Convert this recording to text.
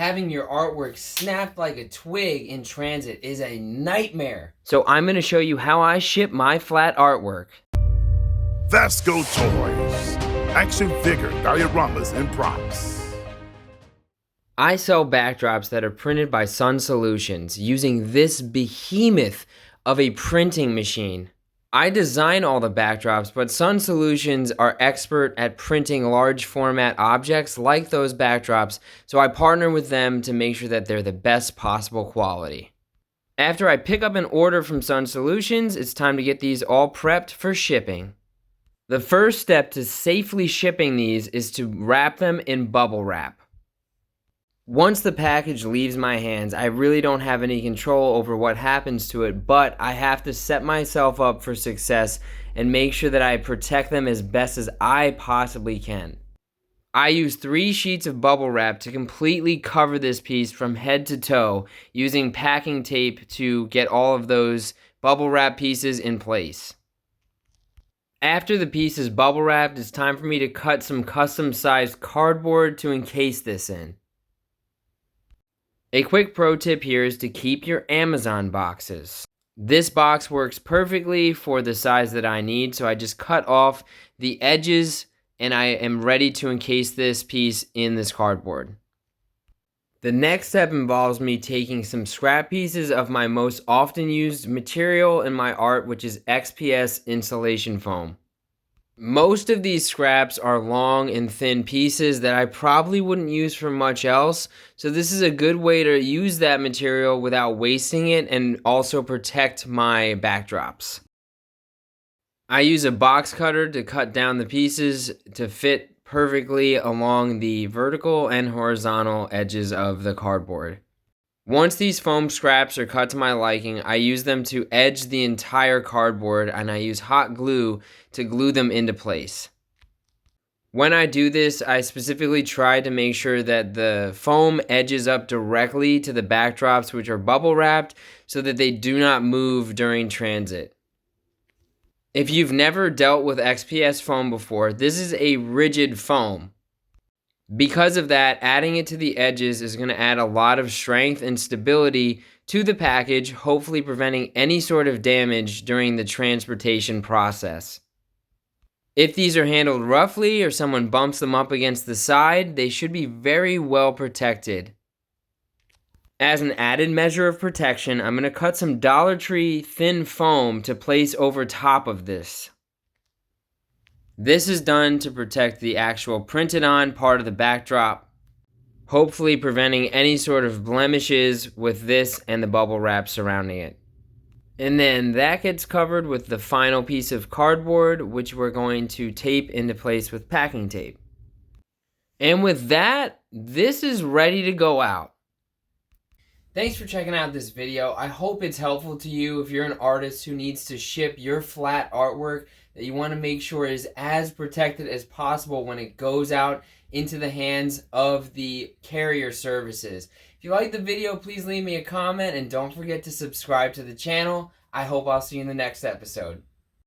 Having your artwork snapped like a twig in transit is a nightmare. So I'm going to show you how I ship my flat artwork. Vascotoys, action figure, dioramas, and props. I sell backdrops that are printed by Sun Solutions using this behemoth of a printing machine. I design all the backdrops, but Sun Solutions are expert at printing large format objects like those backdrops, so I partner with them to make sure that they're the best possible quality. After I pick up an order from Sun Solutions, it's time to get these all prepped for shipping. The first step to safely shipping these is to wrap them in bubble wrap. Once the package leaves my hands, I really don't have any control over what happens to it, but I have to set myself up for success and make sure that I protect them as best as I possibly can. I use 3 sheets of bubble wrap to completely cover this piece from head to toe, using packing tape to get all of those bubble wrap pieces in place. After the piece is bubble wrapped, it's time for me to cut some custom sized cardboard to encase this in. A quick pro tip here is to keep your Amazon boxes. This box works perfectly for the size that I need, so I just cut off the edges and I am ready to encase this piece in this cardboard. The next step involves me taking some scrap pieces of my most often used material in my art, which is XPS insulation foam. Most of these scraps are long and thin pieces that I probably wouldn't use for much else, so this is a good way to use that material without wasting it and also protect my backdrops. I use a box cutter to cut down the pieces to fit perfectly along the vertical and horizontal edges of the cardboard. Once these foam scraps are cut to my liking, I use them to edge the entire cardboard, and I use hot glue to glue them into place. When I do this, I specifically try to make sure that the foam edges up directly to the backdrops, which are bubble wrapped, so that they do not move during transit. If you've never dealt with XPS foam before, this is a rigid foam. Because of that, adding it to the edges is going to add a lot of strength and stability to the package, hopefully preventing any sort of damage during the transportation process. If these are handled roughly or someone bumps them up against the side, they should be very well protected. As an added measure of protection, I'm going to cut some Dollar Tree thin foam to place over top of this. This is done to protect the actual printed on part of the backdrop, hopefully preventing any sort of blemishes with this and the bubble wrap surrounding it. And then that gets covered with the final piece of cardboard, which we're going to tape into place with packing tape. And with that, this is ready to go out. Thanks for checking out this video. I hope it's helpful to you if you're an artist who needs to ship your flat artwork that you want to make sure is as protected as possible when it goes out into the hands of the carrier services. If you like the video, please leave me a comment and don't forget to subscribe to the channel. I hope I'll see you in the next episode.